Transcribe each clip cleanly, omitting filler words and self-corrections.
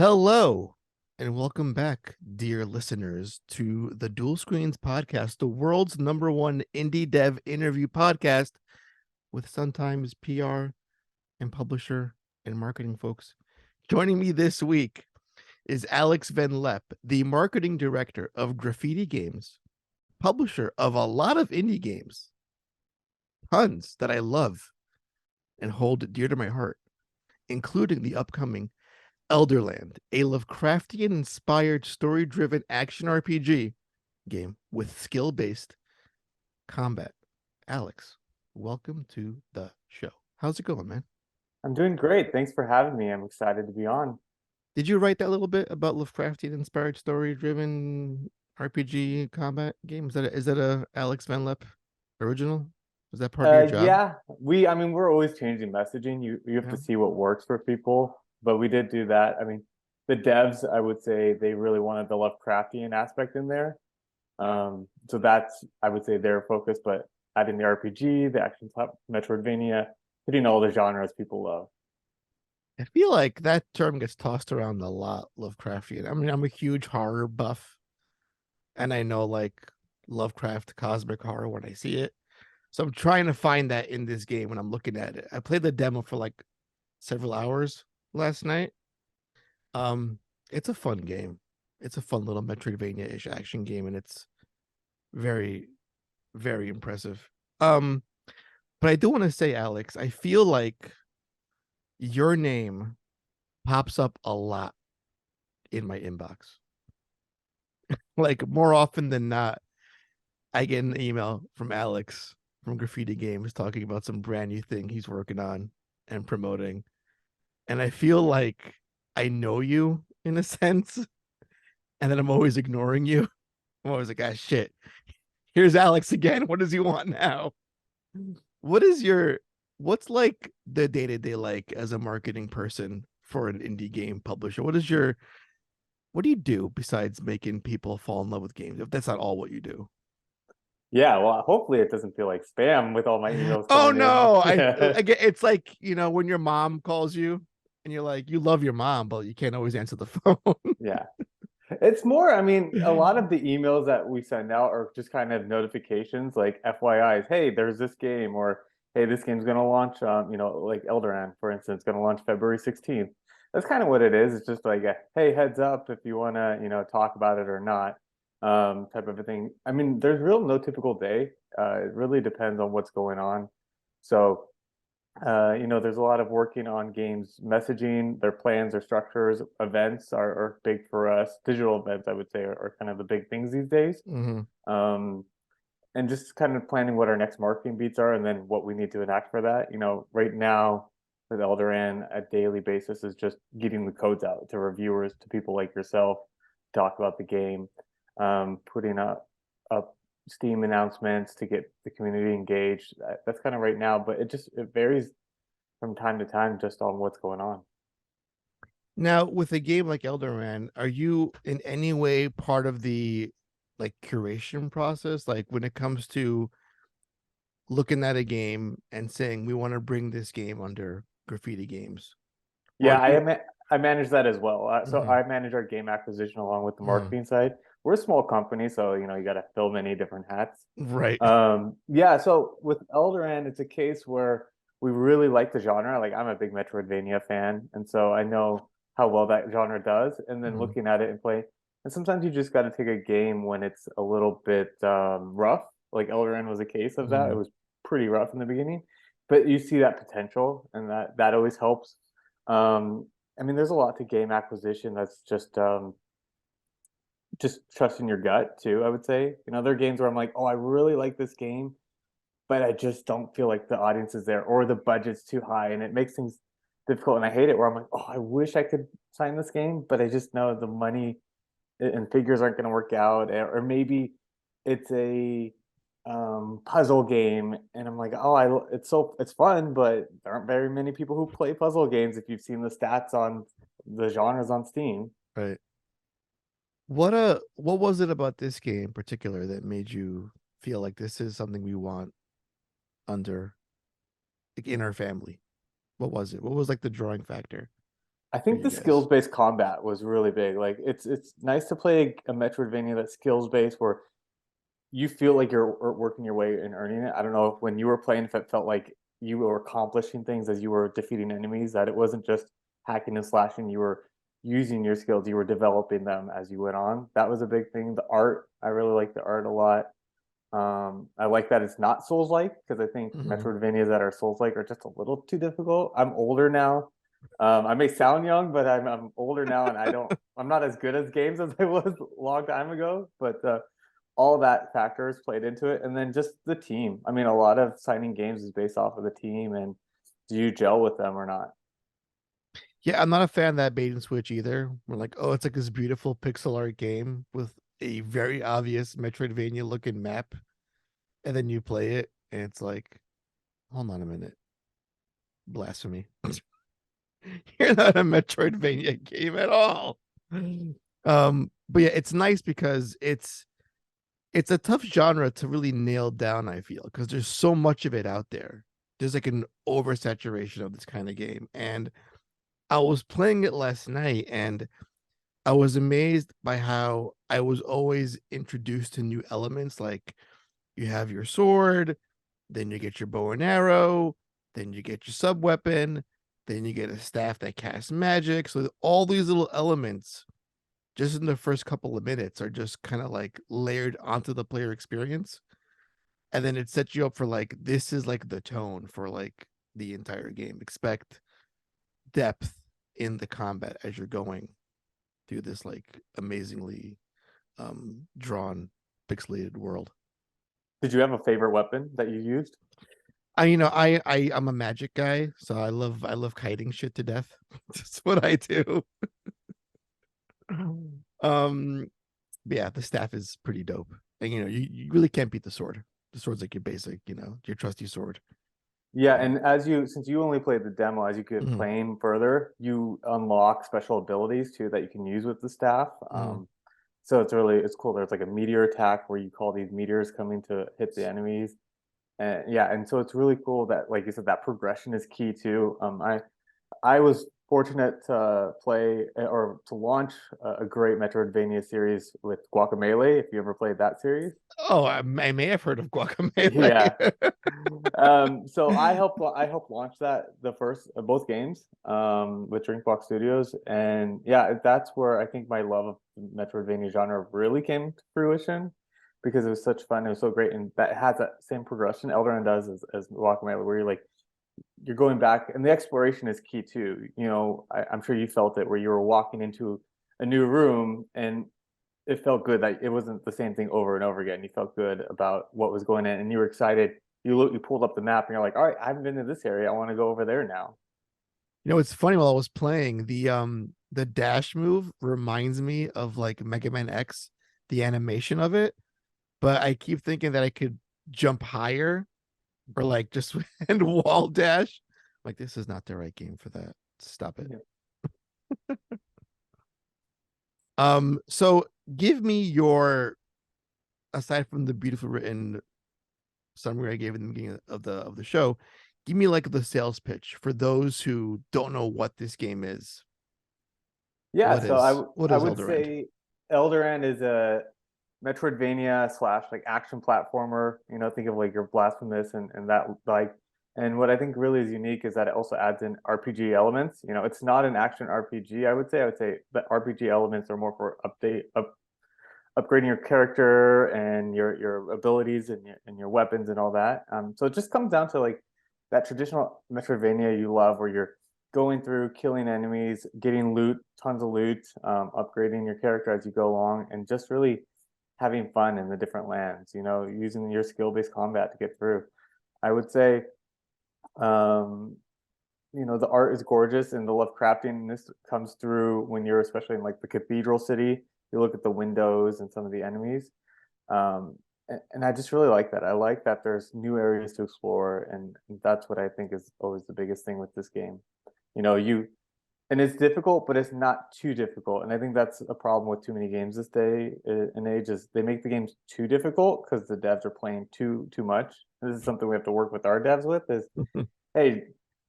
Hello and welcome back, dear listeners, to the Dual Screens podcast, the world's #1 indie dev interview podcast with sometimes PR and publisher and marketing folks. Joining me this week is Alex Van Lepp, the marketing director of Graffiti Games, publisher of a lot of indie games, tons that I love and hold dear to my heart, including the upcoming Elderland, a Lovecraftian-inspired story-driven action RPG game with skill-based combat. Alex, welcome to the show. How's it going, man? I'm doing great. Thanks for having me. I'm excited to be on. Did you write that little bit about Lovecraftian-inspired story-driven RPG combat game? Is that a Alex Van Lepp original? Is that part of your job? Yeah, we're always changing messaging. You have Yeah. to see what works for people, but we did do that. The devs, I would say they really wanted the Lovecraftian aspect in there. So that's, I would say, their focus, but adding the RPG, the action type, Metroidvania, hitting all the genres people love. I feel like that term gets tossed around a lot, Lovecraftian. I mean, I'm a huge horror buff, and I know like Lovecraft cosmic horror when I see it. So I'm trying to find that in this game when I'm looking at it. I played the demo for like several hours last night. Um, it's a fun game. It's a fun little Metroidvania-ish action game, and it's very, very impressive. Um, but I do want to say, Alex, I feel like your name pops up a lot in my inbox. Like more often than not, I get an email from Alex from Graffiti Games talking about some brand new thing he's working on and promoting. And I feel like I know you in a sense, and then I'm always ignoring you. I'm always like, ah, shit. Here's Alex again. What does he want now? What is your, what's like the day to day like as a marketing person for an indie game publisher? What do you do besides making people fall in love with games? If that's not all what you do. Yeah, well, hopefully it doesn't feel like spam with all my emails Oh coming in. no, Yeah. I get it's like when your mom calls you and you're like you love your mom, but you can't always answer the phone. Yeah. It's more, a lot of the emails that we send out are just kind of notifications like FYIs, hey, there's this game, or hey, this game's going to launch, like Elderand, for instance, going to launch February 16th. That's kind of what it is. It's just like, hey, heads up if you want to, talk about it or not, type of a thing. There's real no typical day. It really depends on what's going on. So there's a lot of working on games messaging, their plans, their structures, events are big for us. Digital events, I would say, are kind of the big things these days. Mhm. Um, and just kind of planning what our next marketing beats are and then what we need to enact for that. Right now with Elderand, a daily basis is just getting the codes out to reviewers, to people like yourself, talk about the game, putting up Steam announcements to get the community engaged. That's kind of right now, but it varies from time to time just on what's going on. Now, with a game like Elderand, are you in any way part of the like curation process? Like when it comes to looking at a game and saying we want to bring this game under Graffiti Games, or Yeah, are you? I manage that as well. So Mhm, I manage our game acquisition along with the mhm. marketing side. We're a small company, so you got to fill many different hats. Right. Yeah, so with Elderand, it's a case where we really like the genre. Like I'm a big Metroidvania fan, and so I know how well that genre does. And then Mhm, looking at it and play, and sometimes you just got to take a game when it's a little bit rough. Like Elderand was a case of that. It mhm. was pretty rough in the beginning, but you see that potential, and that always helps. Um, there's a lot to game acquisition that's just trusting your gut too, I would say. There are games where I'm like, oh, I really like this game, but I just don't feel like the audience is there or the budget's too high and it makes things difficult. And I hate it where I'm like, oh, I wish I could sign this game, but I just know the money and figures aren't going to work out. Or maybe it's a puzzle game and I'm like, oh, it's fun, but there aren't very many people who play puzzle games if you've seen the stats on the genres on Steam. Right. What was it about this game in particular that made you feel like this is something we want under like in our family? What was it? What was like the drawing factor? I for think you the guys? skills-based combat was really big. Like it's nice to play a Metroidvania that's skills-based where you feel like you're working your way and earning it. I don't know if when you were playing, if it felt like you were accomplishing things as you were defeating enemies, that it wasn't just hacking and slashing. You were using your skills, you were developing them as you went on. That was a big thing. The art, I really like the art a lot. I like that it's not Souls-like because I think Mhm. Metroidvanias that are Souls-like are just a little too difficult. I'm older now. I may sound young, but I'm older now, and I'm not as good as games as I was a long time ago. But all that factors played into it, and then just the team. I mean, a lot of signing games is based off of the team, and do you gel with them or not? Yeah, I'm not a fan of that bait and switch either. We're like, oh, it's like this beautiful pixel art game with a very obvious Metroidvania looking map, and then you play it, and it's like, hold on a minute, blasphemy. You're not a Metroidvania game at all. But yeah, it's nice because it's a tough genre to really nail down, I feel, because there's so much of it out there. There's like an oversaturation of this kind of game. And I was playing it last night and I was amazed by how I was always introduced to new elements. Like you have your sword, then you get your bow and arrow, then you get your sub weapon, then you get a staff that casts magic. So all these little elements just in the first couple of minutes are just kind of like layered onto the player experience. And then it sets you up for like, this is like the tone for like the entire game. Expect depth in the combat as you're going through this like amazingly drawn pixelated world. Did you have a favorite weapon that you used? I'm a magic guy, so I love kiting shit to death. That's what I do. um but yeah, the staff is pretty dope. And you really can't beat the sword. The sword's like your basic, your trusty sword. Yeah, Um, and since you only played the demo, as you get mhm, playing further, you unlock special abilities too that you can use with the staff. mhm. So it's cool. There's like a meteor attack where you call these meteors coming to hit the enemies. And yeah, and so it's really cool that, like you said, that progression is key too. I was fortunate to play or to launch a great Metroidvania series with Guacamelee. If you ever played that series, Oh, I may have heard of yeah. Guacamelee. So I helped launch that the first both games with Drinkbox Studios, and yeah, that's where I think my love of the Metroidvania genre really came to fruition because it was such fun. It was so great, and that has that same progression Elderand does as Guacamelee, where you're going back, and the exploration is key too. I'm sure you felt it where you were walking into a new room and it felt good that it wasn't the same thing over and over again. You felt good about what was going on, and you were excited. You pulled up the map, and you're like, "All right, I haven't been to this area. I want to go over there now." It's funny, while I was playing, the dash move reminds me of like Mega Man X, the animation of it, but I keep thinking that I could jump higher or like just and wall dash. Like this is not the right game for that. Stop it. Yeah. So give me your, aside from the beautifully written summary I gave in the beginning of the show, give me like the sales pitch for those who don't know what this game is. Yeah, What so is what I is would Elderand? say Elderand is a Metroidvania slash like action platformer. Think of like your Blasphemous and that like. And what I think really is unique is that it also adds in RPG elements. It's not an action RPG. I would say. The RPG elements are more for upgrading your character and your abilities and your weapons and all that. So it just comes down to like that traditional Metroidvania you love, where you're going through, killing enemies, getting loot, tons of loot, upgrading your character as you go along, and just really having fun in the different lands. Using your skill-based combat to get through. I would say, um, the art is gorgeous, and the Lovecraftian comes through when you're especially in like the cathedral city. You look at the windows and some of the enemies, and I just really like that. I like that there's new areas to explore, and that's what I think is always the biggest thing with this game. You and it's difficult, but it's not too difficult. And I think that's a problem with too many games this day and age is they make the games too difficult because the devs are playing too much. This is something we have to work with our devs with is, hey,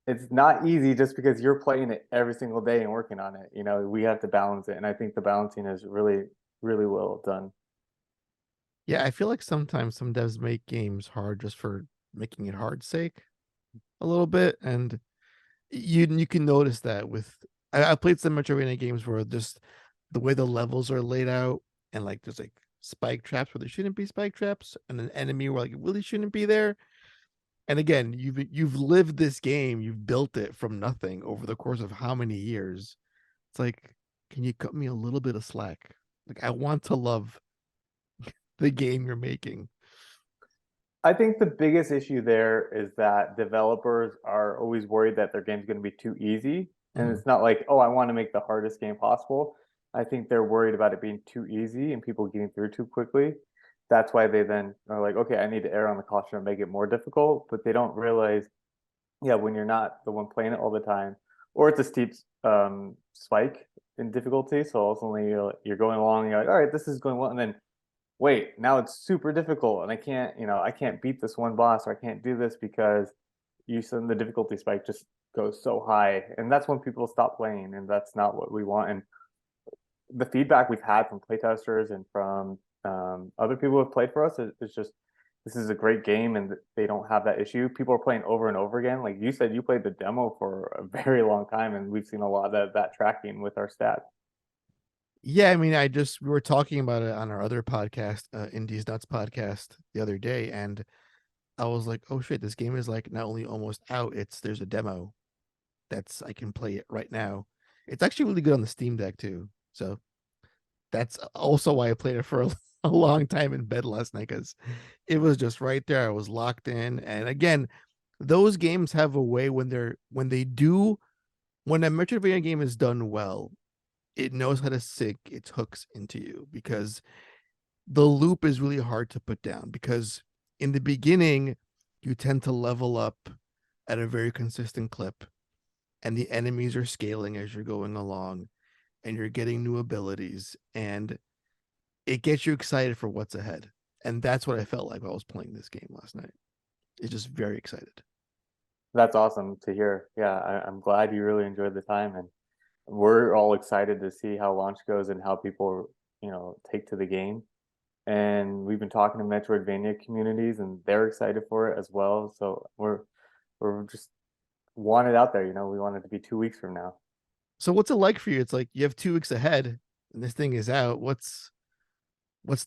it's not easy just because you're playing it every single day and working on it. You know, we have to balance it, and I think the balancing is really, really well done. Yeah, I feel like sometimes some devs make games hard just for making it hard sake a little bit, and you can notice that with I played some Metroidvania games where just the way the levels are laid out, and like there's like spike traps where there shouldn't be spike traps, and an enemy where like it really shouldn't be there. And again, you've lived this game, you've built it from nothing over the course of how many years? It's like, can you cut me a little bit of slack? Like I want to love the game you're making. I think the biggest issue there is that developers are always worried that their game's going to be too easy. And Mhm. it's not like, oh, I want to make the hardest game possible. I think they're worried about it being too easy and people getting through too quickly. That's why they then are like, okay, I need to err on the caution and make it more difficult. But they don't realize, yeah, when you're not the one playing it all the time, or it's a steep spike in difficulty. So ultimately, you're going along, and you're like, all right, this is going well. And then wait, now it's super difficult and I can't beat this one boss or I can't do this because you send the difficulty spike just goes so high. And that's when people stop playing and that's not what we want. And the feedback we've had from playtesters and from other people who have played for us is just this is a great game and they don't have that issue. People are playing over and over again. Like you said, you played the demo for a very long time and we've seen a lot of that tracking with our stats. Yeah, I mean, we were talking about it on our other podcast, Indies Nuts podcast, the other day, and I was like, oh shit, this game is like not only almost out, it's there's a demo that's I can play it right now. It's actually really good on the Steam Deck too. So that's also why I played it for a long time in bed last night because it was just right there. I was locked in. And again, those games have a way when a Metroidvania game is done well, it knows how to sink its hooks into you because the loop is really hard to put down because in the beginning you tend to level up at a very consistent clip and the enemies are scaling as you're going along and you're getting new abilities and it gets you excited for what's ahead. And that's what I felt like while I was playing this game last night. It's just very excited. That's awesome to hear. Yeah, I'm glad you really enjoyed the time and we're all excited to see how launch goes and how people, take to the game. And we've been talking to Metroidvania communities, and they're excited for it as well. So we're just want it out there. We want it to be 2 weeks from now. So what's it like for you? It's like you have 2 weeks ahead and this thing is out. What's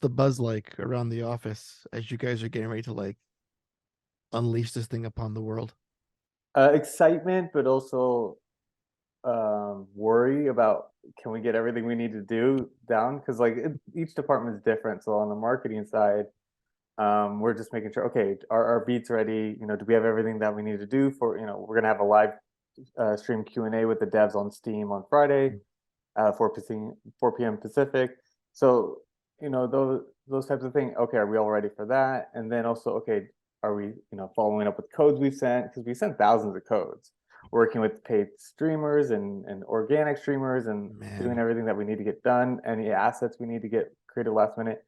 the buzz like around the office as you guys are getting ready to like unleash this thing upon the world? Excitement, but also worry about can we get everything we need to do down? Because each department is different. So on the marketing side, we're just making sure, okay, our beats ready? Do we have everything that we need to do for, we're gonna have a live stream Q&A with the devs on Steam on Friday, 4 p.m. Pacific. So, those types of things. Okay, are we all ready for that? And then also, okay, are we, following up with codes we sent? Because we sent thousands of codes, working with paid streamers and organic streamers and doing Man, everything that we need to get done, any assets we need to get created last minute.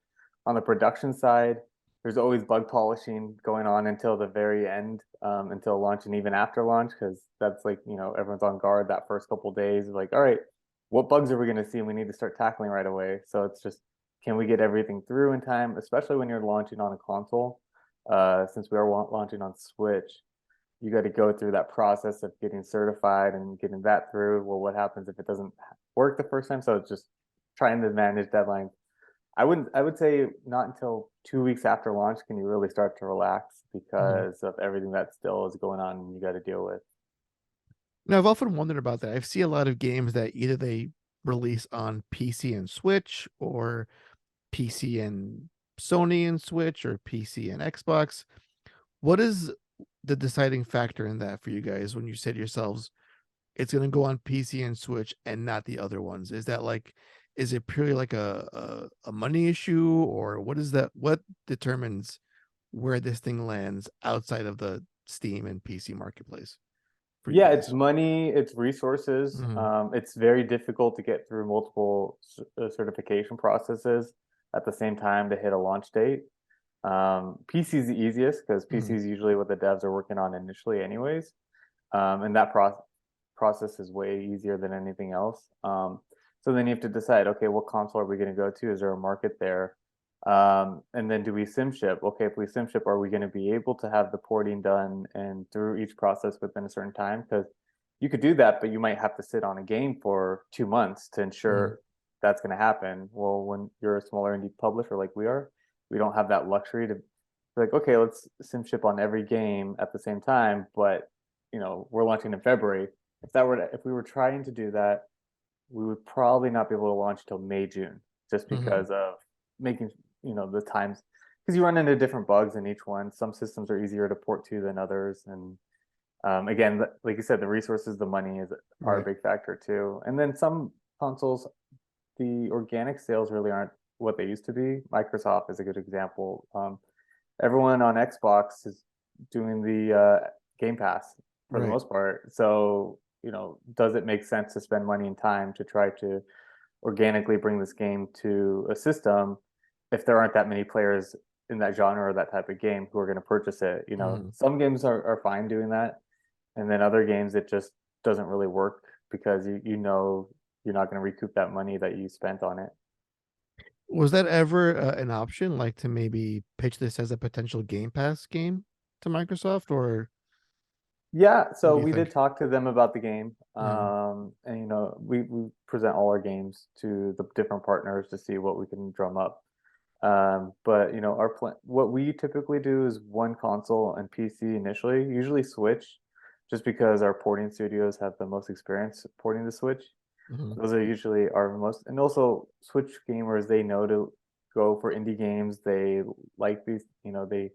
On the production side, there's always bug polishing going on until the very end, until launch and even after launch, because that's like, everyone's on guard that first couple days, like, all right, what bugs are we going to see and we need to start tackling right away. So it's just, can we get everything through in time, especially when you're launching on a console? Since we are launching on Switch, you got to go through that process of getting certified and getting that through. Well, what happens if it doesn't work the first time? So it's just trying to manage deadlines. I would say not until 2 weeks after launch can you really start to relax mhm. because of everything that still is going on and you got to deal with. Now I've often wondered about that. I see a lot of games that either they release on PC and Switch, or PC and Sony and Switch, or PC and Xbox. What is the deciding factor in that for you guys when you say to yourselves, it's going to go on PC and Switch and not the other ones? Is that like, is it purely like a money issue, or what is that? What determines where this thing lands outside of the Steam and PC marketplace for you Yeah, it's guys? money, it's resources. Mhm. It's very difficult to get through multiple certification processes at the same time to hit a launch date. PC is the easiest because PC Mhm. is usually what the devs are working on initially, anyways. And that process is way easier than anything else. So then you have to decide, okay, what console are we going to go to? Is there a market there? And then do we sim ship? Okay, if we sim ship, are we going to be able to have the porting done and through each process within a certain time? Because you could do that, but you might have to sit on a game for 2 months to Mhm. ensure that's going to happen. Well, when you're a smaller indie publisher like we are, we don't have that luxury to be like, okay, let's sim ship on every game at the same time, but we're launching in February. If we were trying to do that, we would probably not be able to launch till May, June, just Mhm. because of making, the times, because you run into different bugs in each one. Some systems are easier to port to than others. And again, like you said, the resources, the money are a Right. big factor too. And then some consoles, the organic sales really aren't what they used to be. Microsoft is a good example. Everyone on Xbox is doing the Game Pass for the Right. most part. So, does it make sense to spend money and time to try to organically bring this game to a system if there aren't that many players in that genre or that type of game who are going to purchase it? Mhm. Some games are fine doing that, and then other games it just doesn't really work because you're not going to recoup that money that you spent on it. Was that ever an option, like to maybe pitch this as a potential Game Pass game to Microsoft, or Yeah, what so do you we did think? talk to them about the game. Mhm. And we present all our games to the different partners to see what we can drum up. But our plan, what we typically do is one console and PC initially, usually Switch, just because our porting studios have the most experience porting the Switch. Mhm. Those are usually our most, and also Switch gamers, they know to go for indie games. They like these, they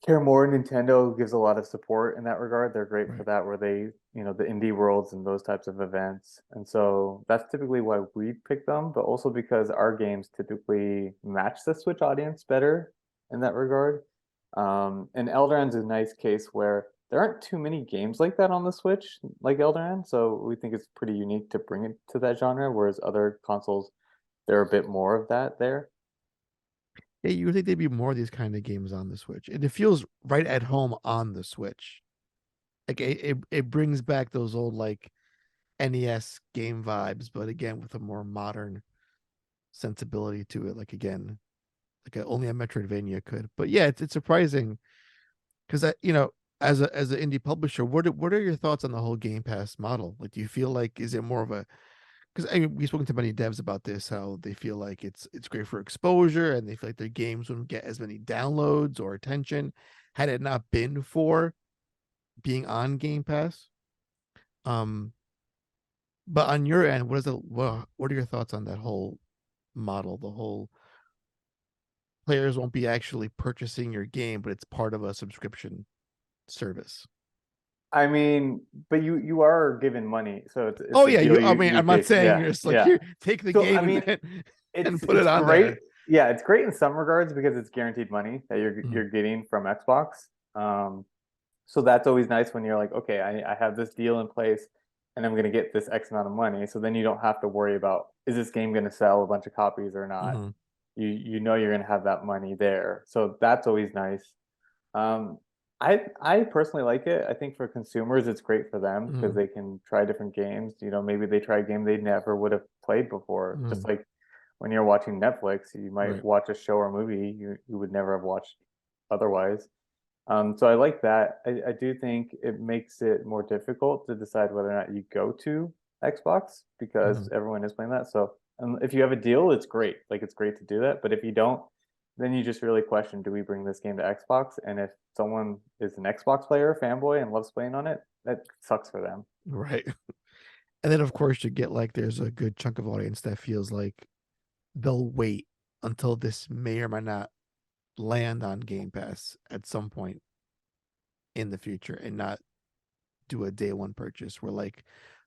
care more. Nintendo gives a lot of support in that regard. They're great for Right. that, where the indie worlds and those types of events. And so that's typically why we pick them, but also because our games typically match the Switch audience better in that regard. And Elderand's a nice case where there aren't too many games like that on the Switch, like Elderand. So we think it's pretty unique to bring it to that genre, whereas other consoles, there are a bit more of that there. Yeah, you would think there'd be more of these kind of games on the Switch, and it feels right at home on the Switch. Like it brings back those old like NES game vibes, but again with a more modern sensibility to it. Like again, only a Metroidvania could. But yeah, it's surprising because as an indie publisher, what are your thoughts on the whole Game Pass model? Like, do you feel like is it more of a because I mean we've spoken to many devs about this, how they feel like it's great for exposure and they feel like their games wouldn't get as many downloads or attention had it not been for being on Game Pass. Um, but on your end, what are your thoughts on that whole model? The whole players won't be actually purchasing your game, but it's part of a subscription service. I mean, but you are given money, so it's Oh a yeah, deal I you mean, you I'm not take. saying Yeah, you're just like yeah. here, take the So I game mean, and it's put it it's on great. there. Yeah, it's great in some regards because it's guaranteed money that you're Mm, you're getting from Xbox. So that's always nice when you're like, okay, I have this deal in place and I'm gonna get this X amount of money. So then you don't have to worry about, is this game gonna sell a bunch of copies or not? mhm, You know you're gonna have that money there. So that's always nice. Um, I personally like it. I think for consumers, it's great for them because mhm, they can try different games. Maybe they try a game they never would have played before. Just mhm. like when you're watching Netflix, you might Right. watch a show or movie you would never have watched otherwise. So I like that. I do think it makes it more difficult to decide whether or not you go to Xbox because Mhm. everyone is playing that. So if you have a deal, it's great. Like it's great to do that. But if you don't, then you just really question, do we bring this game to Xbox? And if someone is an Xbox player, fanboy, and loves playing on it, that sucks for them. Right. And then of course you get like there's a good chunk of audience that feels like they'll wait until this may or may not land on Game Pass at some point in the future and not do a day one purchase. Where like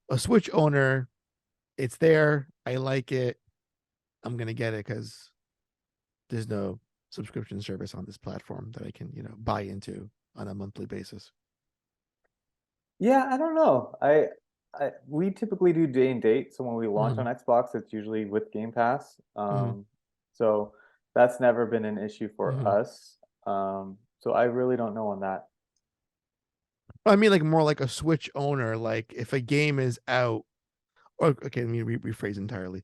a Switch owner, it's there, I like it, I'm gonna get it because there's no subscription service on this platform that I can, buy into on a monthly basis. Yeah, I don't know. We typically do day and date. So when we launch Mm-hmm. on Xbox, it's usually with Game Pass. Mm-hmm. So that's never been an issue for Mm-hmm. us. So I really don't know on that. I mean, like more like a Switch owner. Like if a game is out, or okay, let me rephrase entirely.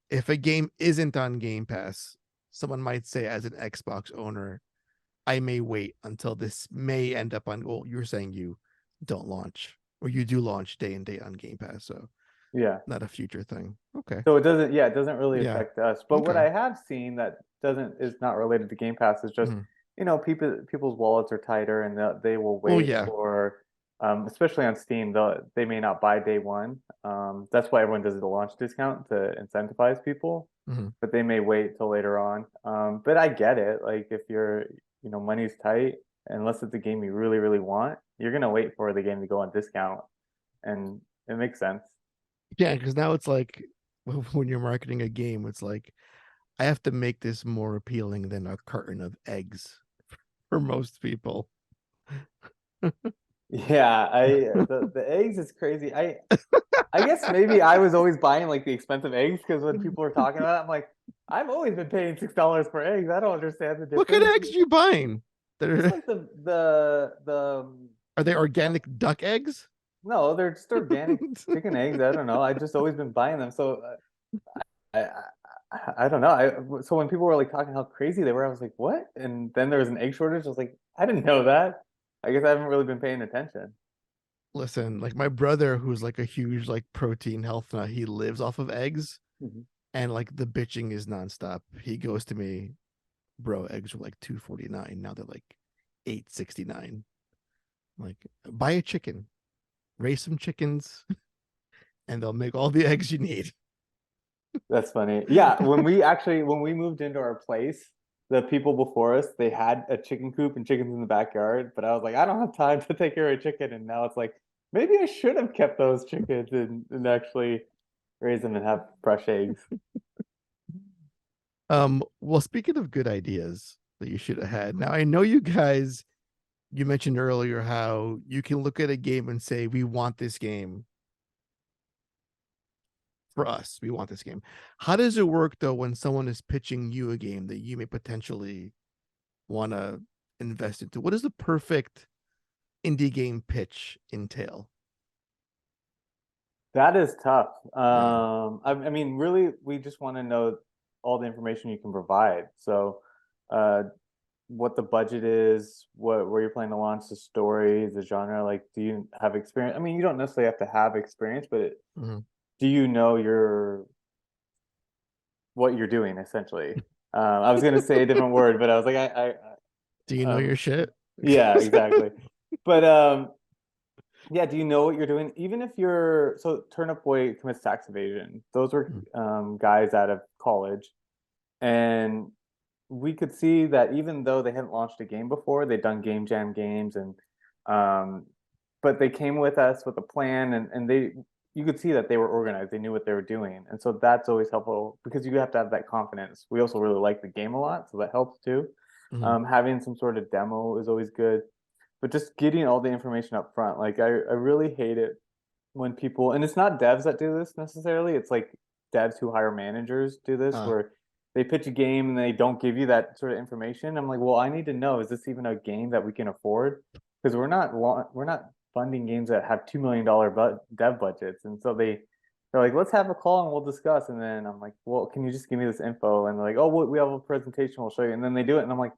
If a game isn't on Game Pass, someone might say, as an Xbox owner, I may wait until this may end up on. Well, you're saying you don't launch, or you do launch day and date on Game Pass, so Yeah. not a future thing. Okay. So it doesn't, yeah, it doesn't really Yeah. affect us. But what Okay. I have seen that doesn't is not related to Game Pass is just, Mhm. people's wallets are tighter and they will Well, wait yeah. for, especially on Steam, they may not buy day one. That's why everyone does the launch discount to incentivize people, Mhm. but they may wait till later on. But I get it. Like if money's tight, unless it's a game you really, really want, you're gonna wait for the game to go on discount, and it makes sense. Yeah, because now it's like when you're marketing a game, it's like I have to make this more appealing than a carton of eggs for most people. Yeah, the eggs is crazy. I guess maybe I was always buying like the expensive eggs because when people were talking about it, I'm like, I've always been paying $6 for eggs. I don't understand the What kind of difference. eggs are you buying? Just They're, like the are they uh, organic duck eggs? no, they're just organic chicken eggs. I don't know. I just always been buying them. So I don't know. So when people were like talking how crazy they were, I was like, what? And then there was an egg shortage. I was like, I didn't know that. I guess I haven't really been paying attention. Listen, like my brother, who's like a huge like protein health nut, he lives off of eggs, Mhm. and like the bitching is nonstop. He goes to me, bro, eggs were like 2.49. Now they're like 8.69. Like, buy a chicken, raise some chickens, and they'll make all the eggs you need. That's funny. Yeah, when we moved into our place, the people before us, they had a chicken coop and chickens in the backyard, but I was like, I don't have time to take care of a chicken. And now it's like, maybe I should have kept those chickens and actually raise them and have fresh eggs. Well, speaking of good ideas that you should have had, now I know you guys, you mentioned earlier how you can look at a game and say, we want this game for us. We want this game. How does it work though when someone is pitching you a game that you may potentially want to invest into? What does the perfect indie game pitch entail? That is tough. Yeah. I mean, really, we just want to know all the information you can provide. So, uh, what the budget is, where you're planning to launch, the story, the genre. Like, do you have experience? I mean, you don't necessarily have to have experience, but Mhm. do you know what you're doing essentially? I was gonna say a different word, but I was like, Do you know your shit? yeah, exactly. But yeah, do you know what you're doing? Even if Turnip Boy commits tax evasion. Those were guys out of college, and we could see that even though they hadn't launched a game before, they'd done game jam games and um, but they came with us with a plan and they you could see that they were organized, they knew what they were doing. And so that's always helpful because you have to have that confidence. We also really like the game a lot, so that helps too. Mhm. Having some sort of demo is always good, but just getting all the information up front. Like I really hate it when people, and it's not devs that do this necessarily, it's like devs who hire managers do this Uh, where they pitch a game and they don't give you that sort of information. I'm like, well, I need to know, is this even a game that we can afford? Because we're not funding games that have $2 million dev budgets. And so they're like, let's have a call and we'll discuss. And then I'm like, well, can you just give me this info? And they're like, oh, we have a presentation, we'll show you. And then they do it. And I'm like,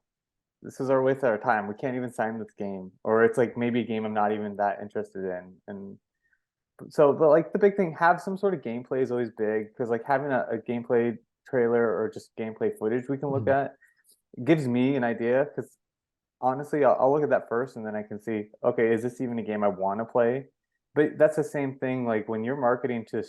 this is our waste of our time. We can't even sign this game. Or it's like maybe a game I'm not even that interested in. And so, but like the big thing, have some sort of gameplay is always big because like having a gameplay trailer or just gameplay footage we can look mhm. at gives me an idea because honestly, I'll look at that first and then I can see, okay, is this even a game I want to play? But that's the same thing. Like when you're marketing to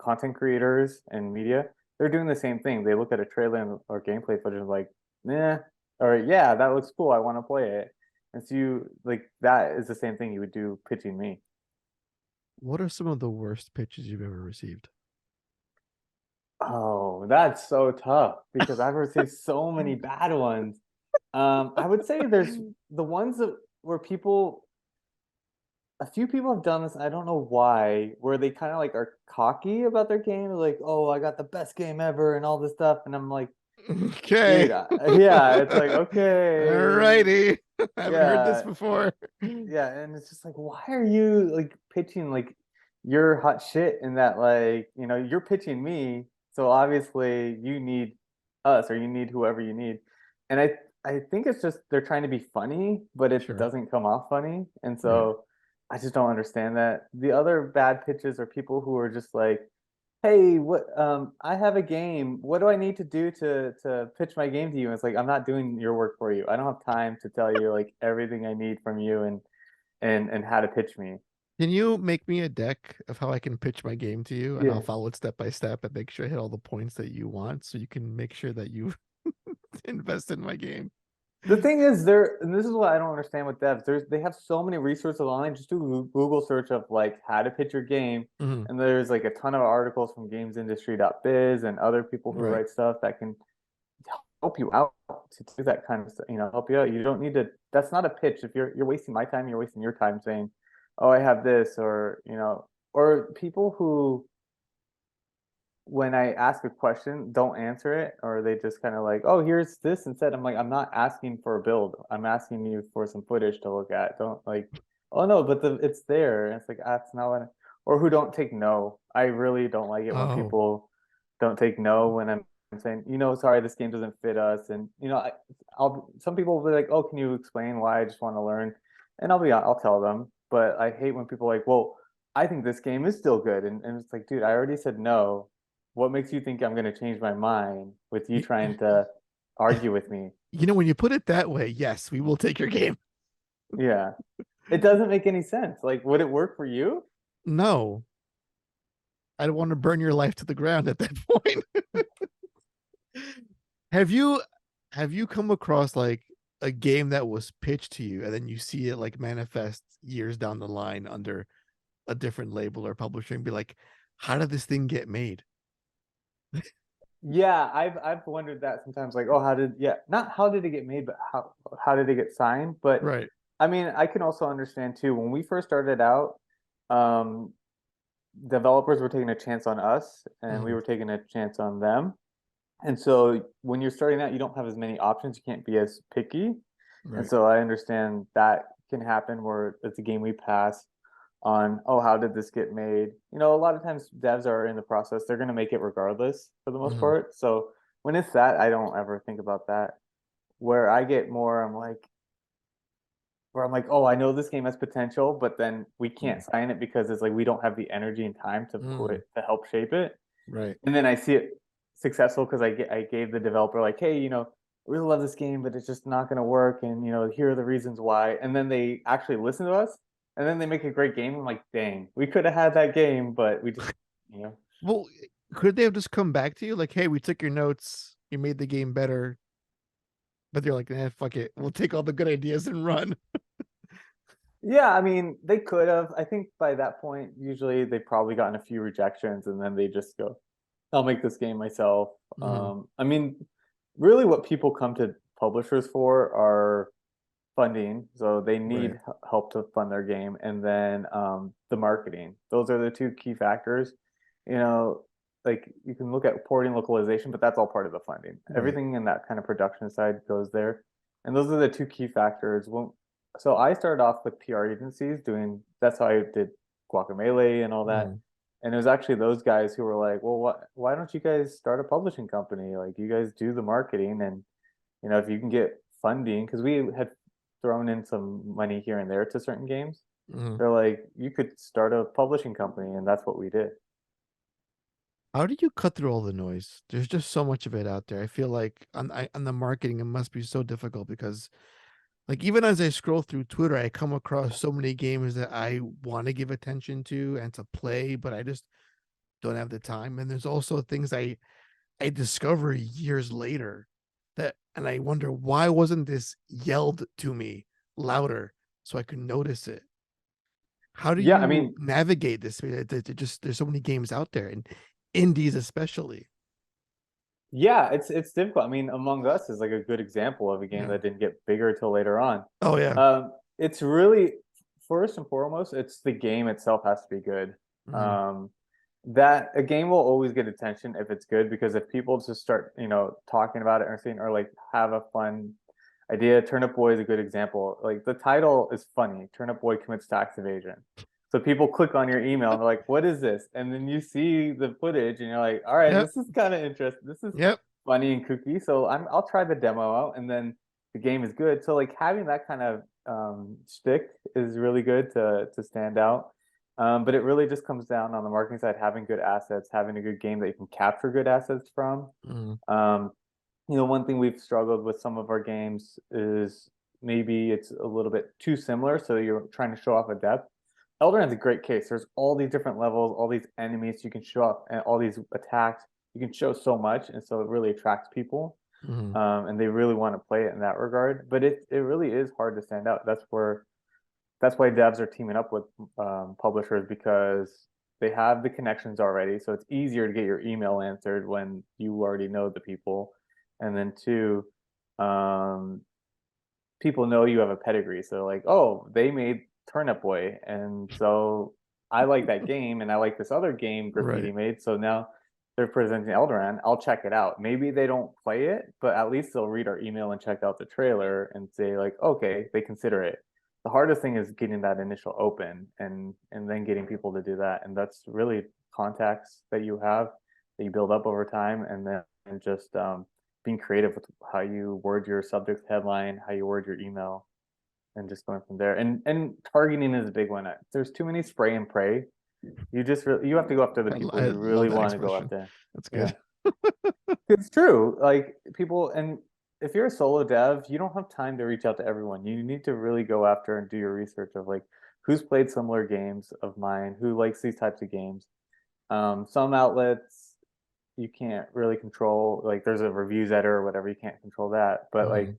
content creators and media, they're doing the same thing. They look at a trailer or gameplay footage like, nah, or yeah, that looks cool. I want to play it. And so that is the same thing you would do pitching me. What are some of the worst pitches you've ever received? Oh, that's so tough because I've received so many bad ones. I would say there's the ones where a few people have done this. I don't know why, where they kind of like are cocky about their game, like, "Oh, I got the best game ever" and all this stuff, and I'm like, Okay. dude, yeah, it's like All okay, righty. I haven't heard this Yeah, before. yeah, and it's just like, why are you like pitching like your hot shit in that, like, you're pitching me, so obviously you need us or you need whoever you need. And I think it's just they're trying to be funny, but it Sure. doesn't come off funny. And Right. so I just don't understand that. The other bad pitches are people who are just like, hey, what I have a game. What do I need to do to pitch my game to you? And it's like, I'm not doing your work for you. I don't have time to tell you like everything I need from you and how to pitch me. Can you make me a deck of how I can pitch my game to you, and I'll Yeah. follow it step by step and make sure I hit all the points that you want, so you can make sure that you invest in my game? The thing is, there, and this is what I don't understand with devs. They have so many resources online. Just do Google search of like how to pitch your game, Mhm. and there's like a ton of articles from gamesindustry.biz and other people who Right. write stuff that can help you out to do that kind of stuff. Help you out. You don't need to. That's not a pitch. If you're wasting my time, you're wasting your time saying, "Oh, I have this," or people who when I ask a question, don't answer it, or they just kind of like, oh, here's this instead. I'm like, I'm not asking for a build. I'm asking you for some footage to look at. Don't like, oh no, but it's there. And it's like, that's not what, or who don't take no. I really don't like it when Oh, people don't take no when I'm saying, sorry, this game doesn't fit us. And, some people will be like, oh, can you explain why? I just want to learn. And I'll tell them. But I hate when people are like, well, I think this game is still good. And it's like, dude, I already said no. What makes you think I'm going to change my mind with you y- trying to argue with me? when you put it that way, yes, we will take your game. Yeah. It doesn't make any sense. Like, would it work for you? No, I don't want to burn your life to the ground at that point. have you have you come across like a game that was pitched to you and then you see it like manifest years down the line under a different label or publisher and be like, how did this thing get made? Yeah, I've wondered that sometimes, like, oh, not how did it get made, but how did it get signed? But Right. I mean, I can also understand too, when we first started out, um, developers were taking a chance on us and we Mhm. were taking a chance on them. And so when you're starting out, you don't have as many options. You can't be as picky. And Right. so I understand that can happen where it's a game we pass on, oh, how did this get made? A lot of times devs are in the process, they're going to make it regardless for the most Mhm. part. So when it's that, I don't ever think about that. Where I get more, where I'm like, oh, I know this game has potential, but then we can't sign it because it's like we don't have the energy and time to Mhm. help shape it. Right. And then I see it successful because I gave the developer like, hey, I really love this game, but it's just not going to work, and here are the reasons why. And then they actually listen to us, and then they make a great game. I'm like, dang, we could have had that game, but we just, you know, Well, could they have just come back to you like, hey, we took your notes, you made the game better, but they're like, fuck it, we'll take all the good ideas and run. yeah. I mean, they could have. I think by that point, usually they've probably gotten a few rejections, and then they just go, I'll make this game myself. Mhm. I mean, really, what people come to publishers for are funding, so they Right. need help to fund their game, and then the marketing. Those are the two key factors. You know, like you can look at porting localization, but that's all part of the funding. Right. Everything in that kind of production side goes there, and those are the two key factors. So I started off with PR agencies doing. That's how I did Guacamole and all that. Mhm. And it was actually those guys who were like, "Well, why don't you guys start a publishing company? Like, you guys do the marketing, and if you can get funding, because we had thrown in some money here and there to certain games. Mhm. They're like, you could start a publishing company, and that's what we did. How do you cut through all the noise? There's just so much of it out there. I feel like on the marketing, it must be so difficult because, like, even as I scroll through Twitter, I come across so many games that I want to give attention to and to play, but I just don't have the time. And there's also things I discover years later that, and I wonder why wasn't this yelled to me louder so I could notice it? How do Yeah, I you mean, navigate this? Just there's so many games out there, and indies especially. yeah, it's difficult. I mean, Among Us is like a good example of a game Yeah. that didn't get bigger till later on. Oh yeah. It's really first and foremost, it's the game itself has to be good. Mhm. Um, that a game will always get attention if it's good, because if people just start, talking about it or saying, or like have a fun idea. Turnip Boy is a good example. Like the title is funny. Turnip Boy commits tax evasion. So people click on your email and they're like, "What is this?" And then you see the footage and you're like, "All right, Yep. this is kind of interesting. This is Yep. funny and kooky." So I'll try the demo out, and then the game is good. So like having that kind of stick is really good to stand out. But it really just comes down on the marketing side, having good assets, having a good game that you can capture good assets from. Mm. Um, one thing we've struggled with some of our games is maybe it's a little bit too similar, so you're trying to show off a depth. Elderand's a great case. There's all these different levels, all these enemies you can show off, and all these attacks. You can show so much, and so it really attracts people, Mm. and they really want to play it in that regard. But it really is hard to stand out. That's why devs are teaming up with publishers, because they have the connections already. So it's easier to get your email answered when you already know the people. And then two, people know you have a pedigree. So like, oh, they made Turnip Boy. And so I like that game and I like this other game Graffiti Right. made. So now they're presenting Elderand. I'll check it out. Maybe they don't play it, but at least they'll read our email and check out the trailer and say like, okay, they consider it. The hardest thing is getting that initial open and then getting people to do that. And that's really contacts that you have that you build up over time, and then just being creative with how you word your subject headline, how you word your email, and just going from there. And targeting is a big one. There's too many spray and pray. You have to go after the people I you love really that want to go expression. after. That's Yeah, good. it's true. Like people, and if you're a solo dev, you don't have time to reach out to everyone. You need to really go after and do your research of like who's played similar games of mine, who likes these types of games. Some outlets you can't really control, like there's a reviews editor or whatever, you can't control that, but like Mm.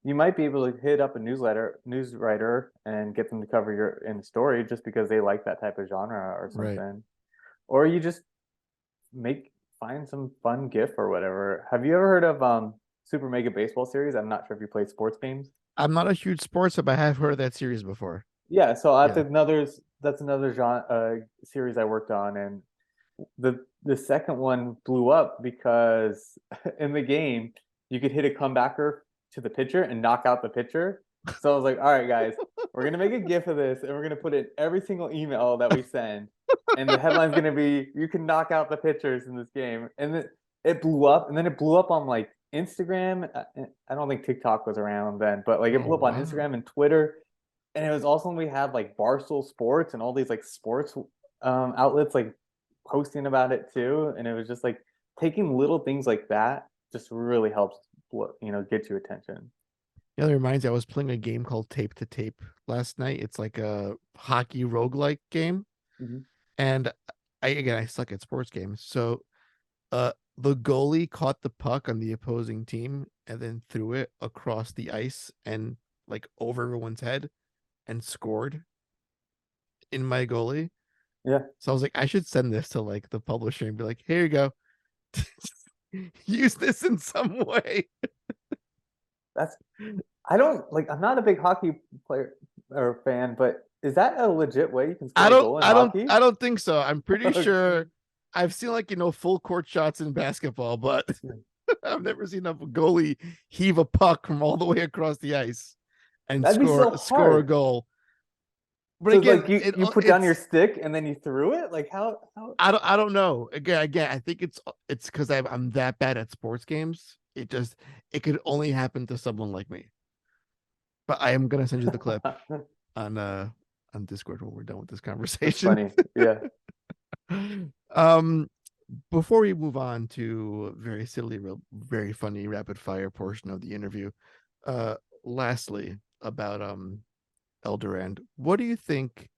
you might be able to hit up a newswriter and get them to cover your in story just because they like that type of genre or Right. something, or you just find some fun gif or whatever. Have you ever heard of Super Mega Baseball series? I'm not sure if you played sports games. I'm not a huge sports, but I have heard of that series before. Yeah, so Yeah. that's another genre series I worked on, and the second one blew up because in the game you could hit a comebacker to the pitcher and knock out the pitcher. So I was like, all right, guys, we're gonna make a GIF of this and we're gonna put it in every single email that we send. And the headline's gonna be, you can knock out the pitchers in this game. And then it blew up, and then it blew up on like Instagram. I don't think TikTok was around then, but like it Oh blew up on wow. Instagram and Twitter. And it was also when we had like Barstool Sports and all these like sports outlets like posting about it too. And it was just like taking little things like that just really helps, get your attention. Yeah, that reminds me, I was playing a game called Tape to Tape last night. It's like a hockey roguelike game. Mhm. And I suck at sports games. So the goalie caught the puck on the opposing team and then threw it across the ice and like over everyone's head and scored in my goalie. Yeah, So I was like, I should send this to like the publisher and be like, here you go. Use this in some way. that's I'm not a big hockey player or fan, but is that a legit way you can I score a don't goal in I don't hockey? I don't think so. I'm pretty Okay. sure I've seen like full court shots in basketball, but I've never seen a goalie heave a puck from all the way across the ice and That'd be so score a hard. goal. But So it's again, like you put down your stick and then you threw it? Like how I don't know. Again, I think it's because I'm that bad at sports games. It could only happen to someone like me. But I am gonna send you the clip on uh on Discord when we're done with this That's conversation. funny. Yeah. um Before we move on to very silly, very funny rapid fire portion of the interview, uh lastly about Elderand, what do you think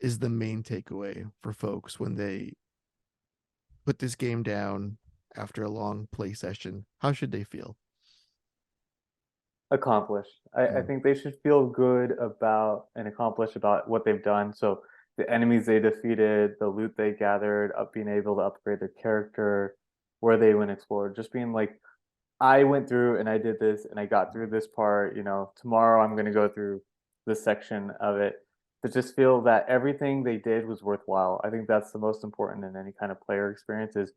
is the main takeaway for folks when they put this game down after a long play session? How should they feel? Accomplished. I Mm. think they should feel good about and accomplished about what they've done. So the enemies they defeated, the loot they gathered, up being able to upgrade their character, where they went explored, just being like, I went through and I did this and I got through this part. Tomorrow I'm going to go through this section of it. To just feel that everything they did was worthwhile. I think that's the most important in any kind of player experience is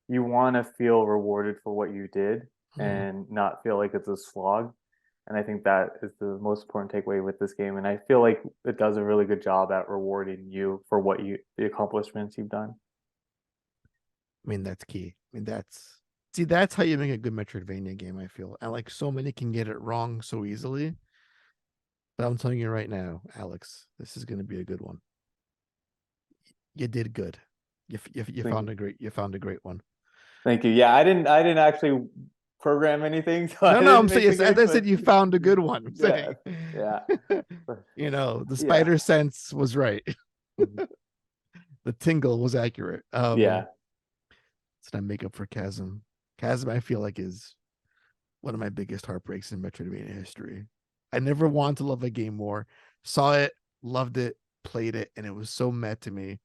you want to feel rewarded for what you did Mm. and not feel like it's a slog. And I think that is the most important takeaway with this game. And I feel like it does a really good job at rewarding you for the accomplishments you've done. I mean, that's key. I mean, that's how you make a good Metroidvania game, I feel. And like so many can get it wrong so easily. But I'm telling you right now, Alex, this is going to be a good one. You did good. You Thank found you. you found a great one. Thank you. Yeah, I didn't actually program anything, so I No, I'm didn't saying, make the as game, I said, but you found a good one. I'm yeah, saying, yeah, but the yeah. spider sense was right. Mhm. The tingle was accurate. Yeah. It's not make up for Chasm. Chasm, I feel like, is one of my biggest heartbreaks in Metroidvania history. I never wanted to love a game more. Saw it, loved it, played it, and it was so mad to me.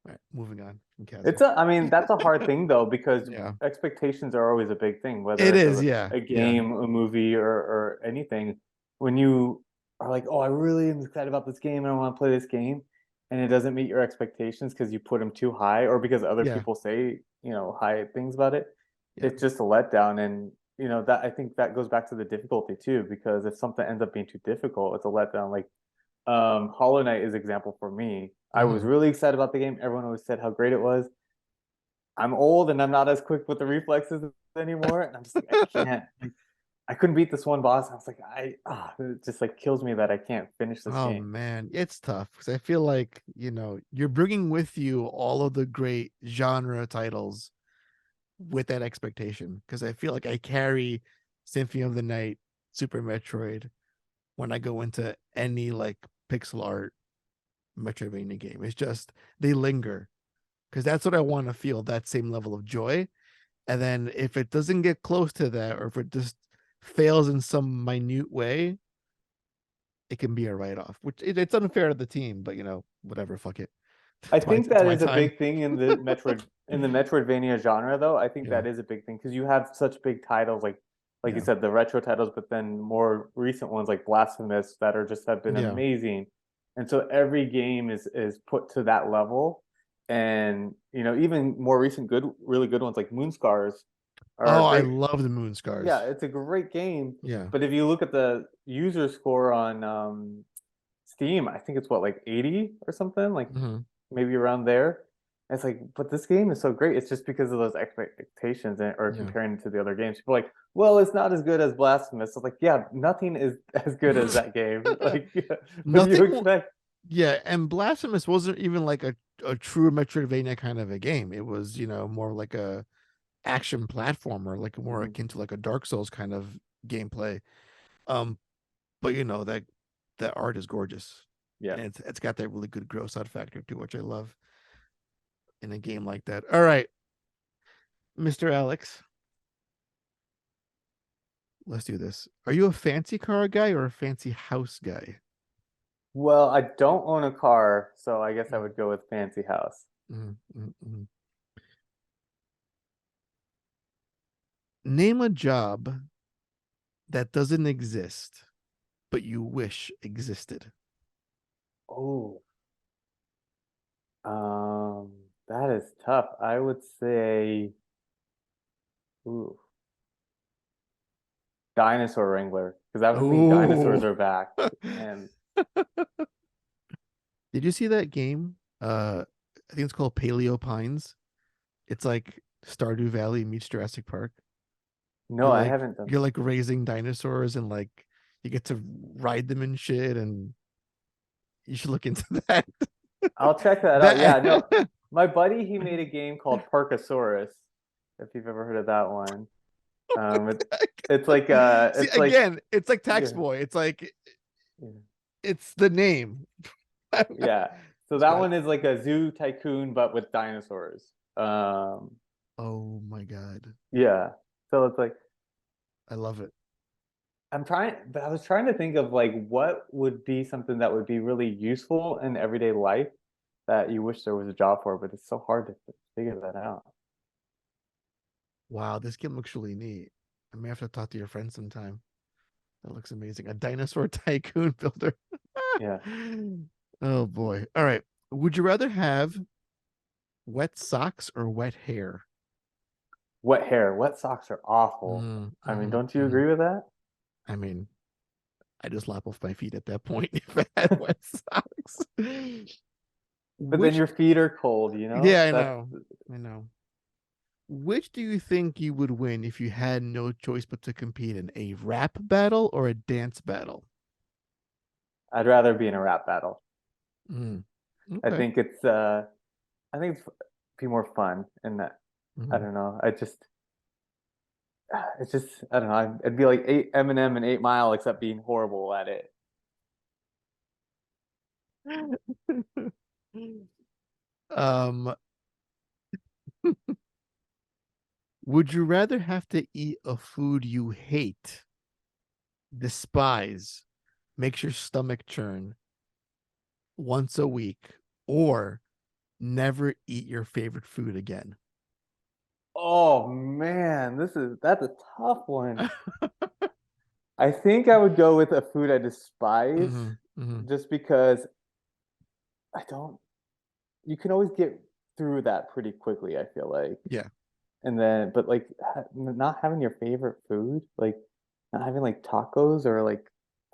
All right, moving on from Chasm. I mean, that's a hard thing though, because Yeah, expectations are always a big thing, whether it it's is. Yeah, a yeah, game, a movie, or anything. When you are like, oh, I really am excited about this game and I want to play this game, and it doesn't meet your expectations because you put them too high or because other yeah, people say, high things about it, yeah. it's just a letdown. And, that I think that goes back to the difficulty too, because if something ends up being too difficult, it's a letdown. Like Hollow Knight is example for me. I was Mm-hmm. really excited about the game. Everyone always said how great it was. I'm old and I'm not as quick with the reflexes anymore, and I'm just like, I can't. I couldn't beat this one boss. I was like, it just like kills me that I can't finish this Oh game. man, it's tough because I feel like you're bringing with you all of the great genre titles with that expectation because I feel like I carry Symphony of the Night, Super Metroid when I go into any like pixel art Metroidvania game. It's just they linger because that's what I want to feel, that same level of joy. And then if it doesn't get close to that, or if it just fails in some minute way, it can be a write off. Which it's unfair to the team, but whatever, fuck it. I It's my think it's that my is a time. big thing in the Metroidvania genre, though. I think Yeah, that is a big thing because you have such big titles like you yeah, said, the retro titles, but then more recent ones like Blasphemous that are just have been yeah. amazing. And so every game is put to that level. And even more recent really good ones like Moonscars Oh, are I great. love the Moon Yeah, Scars. it's a great game. Yeah. But if you look at the user score on Steam, I think it's what, like 80 or something, like Hmm. maybe around there. And it's like, but this game is so great. It's just because of those expectations or Yeah. comparing it to the other games. People are like, well, it's not as good as Blasphemous. It's like, yeah, nothing is as good as that game. Like, yeah, what do you Nothing. expect? Yeah, and Blasphemous wasn't even like a true Metroidvania kind of a game. It was, more like a action platformer, like more Mhm. akin to like a Dark Souls kind of gameplay. Um, but that art is gorgeous. Yeah. And it's got that really good gross out factor too, which I love in a game like that. All right, Mr. Alex, let's do this. Are you a fancy car guy or a fancy house guy? Well, I don't own a car, so I guess I would go with Fancy House. Mm-hmm. Name a job that doesn't exist, but you wish existed. Oh, um, that is tough. I would say, ooh, dinosaur wrangler, because that would mean dinosaurs Oh, are back. And did you see that game? I think it's called Paleo Pines. It's like Stardew Valley meets Jurassic Park. no, You're I like haven't done you're that. like raising dinosaurs and like you get to ride them and shit, and you should look into that. I'll check that out. Yeah, no, That my buddy, he made a game called Parkasaurus, if you've ever heard of that one. see it's like, again, it's like Tax yeah, Boy. It's like yeah. it's the name. Yeah. So that Scott. one is like a zoo tycoon, but with dinosaurs. Um, Oh my god, yeah. So it's like, I love it. but I was trying to think of like what would be something that would be really useful in everyday life that you wish there was a job for, but it's so hard to figure that out. Wow, this game looks really neat. I may have to talk to your friend sometime. That looks amazing. A dinosaur tycoon builder. Yeah. Oh boy. All right. Would you rather have wet socks or wet hair? Wet hair, wet socks are awful. I mean, don't you Mhm. agree with that? I mean, I just lop off my feet at that point if I had wet socks. But then Which, your feet are cold, you know? yeah, I That's know. I know. Which do you think you would win if you had no choice but to compete in a rap battle or a dance battle? I'd rather be in a rap battle. Mm, I okay. think I think it's be more fun and that I Mhm. don't know. It's just I don't know. It'd be like eight Eminem and 8 Mile except being horrible at it. um, would you rather have to eat a food you hate, despise, makes your stomach churn once a week, or never eat your favorite food again? Oh man, that's a tough one. I think I would go with a food I despise Hmm. Hmm. just because I don't you can always get through that pretty quickly, I feel like. Yeah. And then but like not having your favorite food, like not having like tacos or like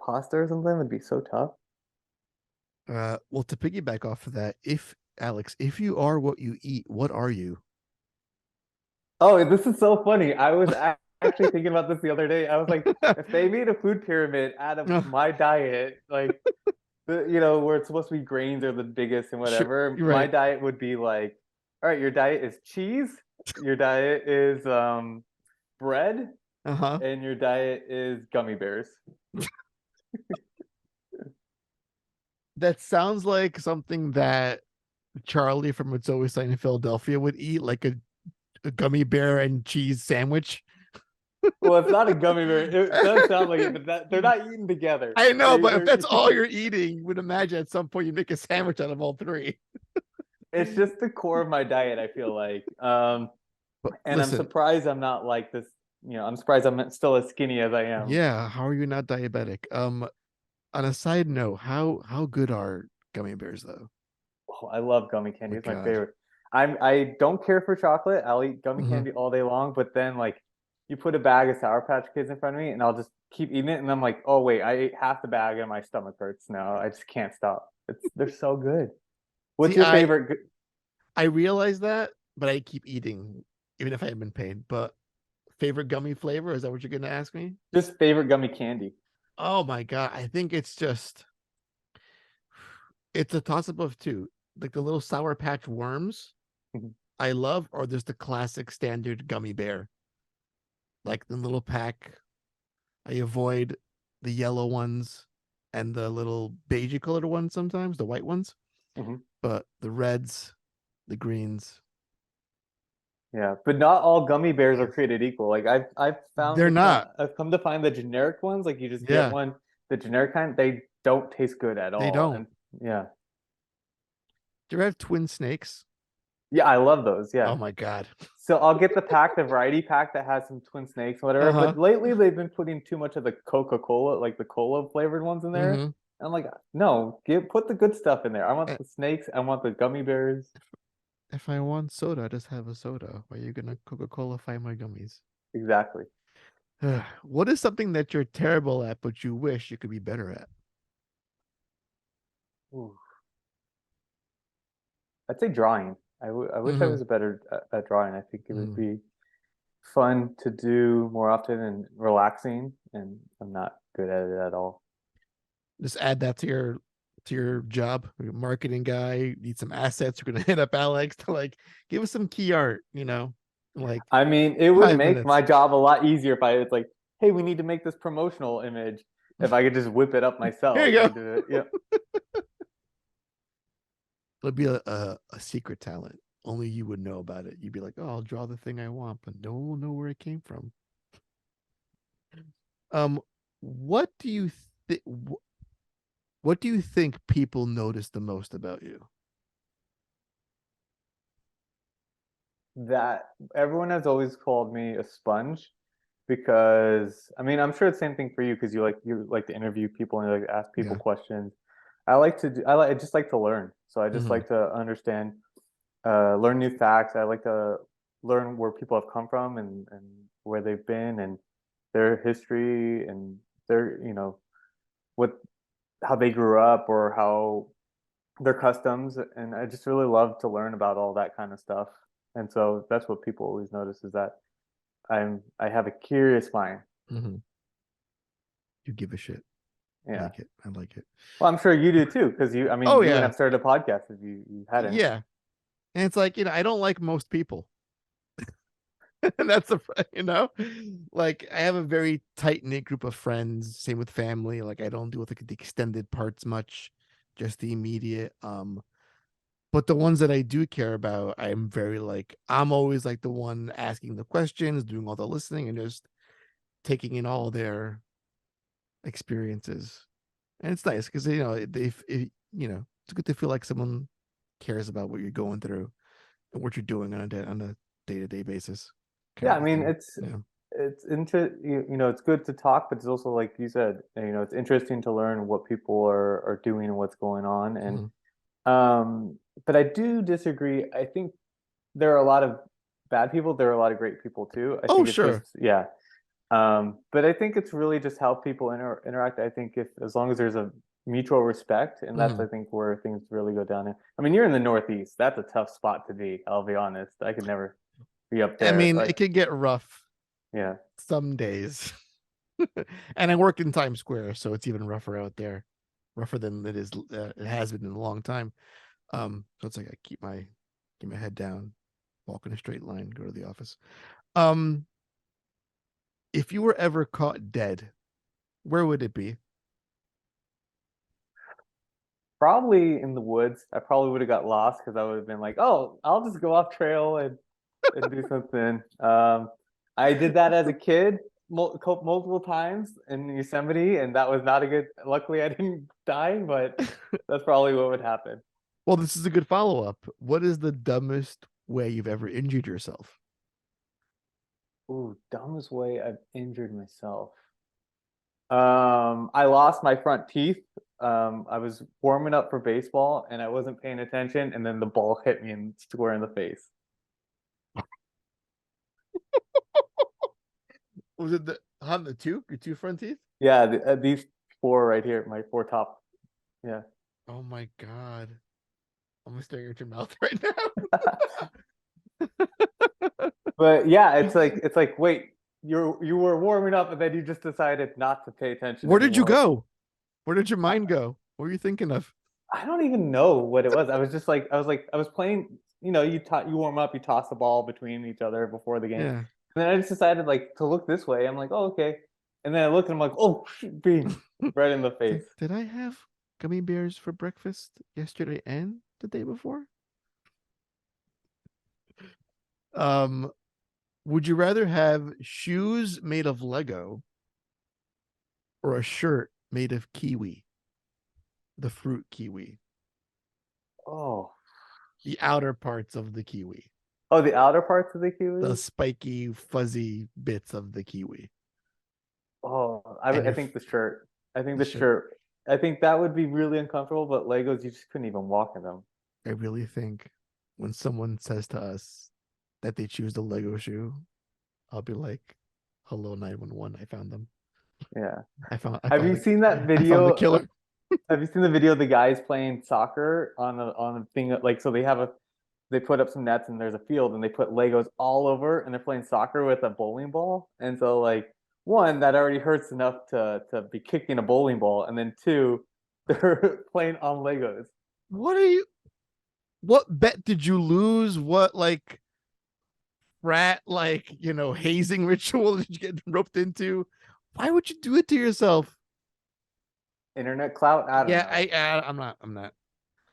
pasta or something would be so tough. Well, to piggyback off of that, if Alex, if you are what you eat, what are you? Oh, this is so funny. Actually thinking about this the other day. I was like, if they made a food pyramid out of No, my diet, like where it's supposed to be grains are the biggest and sure, whatever, you're my right. diet would be like, all right, your diet is cheese, your diet is bread, Uh-huh. and your diet is gummy bears. That sounds like something that Charlie from It's Always Sunny in Philadelphia would eat, like a gummy bear and cheese sandwich. Well, it's not a gummy bear. It does sound like it, but they're not eating together. I know, but if They're that's all you're eating, you would imagine at some point you make a sandwich out of all three. it's just the core of my diet, I feel like. But And I'm listen, surprised I'm not like this. I'm surprised I'm still as skinny as I am. yeah, how are you not diabetic? On a side note, how good are gummy bears though? Oh, I love gummy Oh candy. my It's my God. favorite. I don't care for chocolate. I'll eat gummy Hmm. candy all day long, but then like you put a bag of Sour Patch Kids in front of me and I'll just keep eating it and I'm like, "Oh wait, I ate half the bag and my stomach hurts now. I just can't stop." They're so good. What's See, your I favorite? I realize that, but I keep eating even if I haven't been paid. But favorite gummy flavor, is that what you're gonna ask me? Just favorite gummy candy? Oh my God. I think it's a toss up of two. Like the little sour patch worms I love, or there's the classic standard gummy bear. Like the little pack. I avoid the yellow ones and the little beigey colored ones sometimes, the white ones. Mhm. But the reds, the greens, Yeah, but not all gummy bears are created equal. Like they're not. I've come to find the generic ones, like you just get Yeah, one, the generic kind, they don't taste good at they all. don't. And yeah. Do you ever have twin snakes? Yeah, I love those. Oh Yeah. my God. So I'll get the variety pack that has some twin snakes, whatever. Uh-huh. But lately they've been putting too much of the Coca-Cola, like the cola flavored ones in there. Mm-hmm. And I'm like, no, put the good stuff in there. I want Eh, the snakes, I want the gummy bears. if I want soda, I just have a soda. Why are you gonna Coca-Cola find my gummies? Exactly. What is something that you're terrible at, but you wish you could be better at? Ooh. I'd say drawing. I wish I Mm-hmm. was better at drawing. I think it would Mm. be fun to do more often and relaxing, and I'm not good at it at all. Just add that to your job. You're a marketing guy, need some assets. You're gonna hit up Alex to like give us some key art, in like I mean, it would five make my minutes. job a lot easier if I was like, hey, we need to make this promotional image. If I could just whip it up Here you myself go. and do it. Yeah, It'll be a secret talent. Only you would know about it. You'd be like, oh, I'll draw the thing I want, but no one will know where it came from. Um, what do you think? What do you think people notice the most about you? that everyone has always called me a sponge because I mean, I'm sure it's the same thing for you because you like to interview people and you like to ask people Yeah. questions. I just like to learn. So I just Hmm. like to understand, learn new facts. I like to learn where people have come from and where they've been and their history and their, what how they grew up or how their customs, and I just really love to learn about all that kind of stuff. And so that's what people always notice is that I have a curious mind. Mm-hmm. You give a shit. I Yeah. like it. I like it. Well, I'm sure you do too, because I mean, Oh you wouldn't yeah. have started a podcast if you hadn't. Yeah. And it's like, I don't like most people. And that's like I have a very tight knit group of friends. Same with family. Like I don't deal with like the extended parts much, just the immediate. But the ones that I do care about, I'm very like I'm always like the one asking the questions, doing all the listening, and just taking in all their experiences. And it's nice because it's good to feel like someone cares about what you're going through and what you're doing on a day-to-day basis Yeah, kind I of mean, thing. it's good to talk, but it's also like you said, it's interesting to learn what people are doing and what's going on. And Mhm. but I do disagree. I think there are a lot of bad people. There are a lot of great people too. I Oh think it's sure. just, yeah. But I think it's really just how people interact. I think if as long as there's a mutual respect, and that's Mhm. I think where things really go down. I mean, you're in the Northeast. That's a tough spot to be. I'll be honest. I could never be up I there. mean, Like, it could get rough yeah. some days. And I work in Times Square, so it's even rougher out there, rougher than it has been in a long time. So it's like I keep my head down, walk in a straight line, go to the office. Um, if you were ever caught dead, where would it be? Probably in the woods. I probably would have got lost because I would have been like, "Oh, I'll just go off trail and do something." I did that as a kid multiple times in Yosemite, and that was not a good. Luckily, I didn't die, but that's probably what would happen. Well, this is a good follow up. What is the dumbest way you've ever injured yourself? Ooh, dumbest way I've injured myself. I lost my front teeth. I was warming up for baseball and I wasn't paying attention, and then the ball hit me and square in the face. Was it your two front teeth? Yeah, these four right here, my four top. Yeah. Oh my god. I'm staring at your mouth right now. But yeah, it's like wait, you were warming up and then you just decided not to pay attention Where did you anymore. go? Where did your I, mind go? What were you thinking of? I don't even know what it was. I was just like I was playing, you warm up, you toss the ball between each other before the game. Yeah. And then I just decided like to look this way. I'm like, "Oh, okay." And then I look and I'm like, "Oh, beam right in the It's face." like, did I have gummy bears for breakfast yesterday and the day before? Um, would you rather have shoes made of Lego or a shirt made of kiwi, the fruit kiwi, Oh. the outer parts of the kiwi, Oh, the outer parts of the the kiwi? spiky, fuzzy bits of the kiwi, Oh, and I your think the shirt. I think the the shirt? shirt. I think that would be really uncomfortable, but Legos, you just couldn't even walk in them. I really think when someone says to us that they choose the Lego shoe, I'll be like, "Hello, 911! I found them. Yeah. I Have found you seen that I found the video killer." have you seen the video of the guys playing soccer on a thing like so they put up some nets and there's a field and they put Legos all over and they're playing soccer with a bowling ball. And so like one, that already hurts enough to be kicking a bowling ball, and then two, they're playing on Legos. What are you? What bet did you lose? What like rat hazing ritual did you get roped into? Why would you do it to yourself? Internet clout? I don't Yeah, know. I'm not.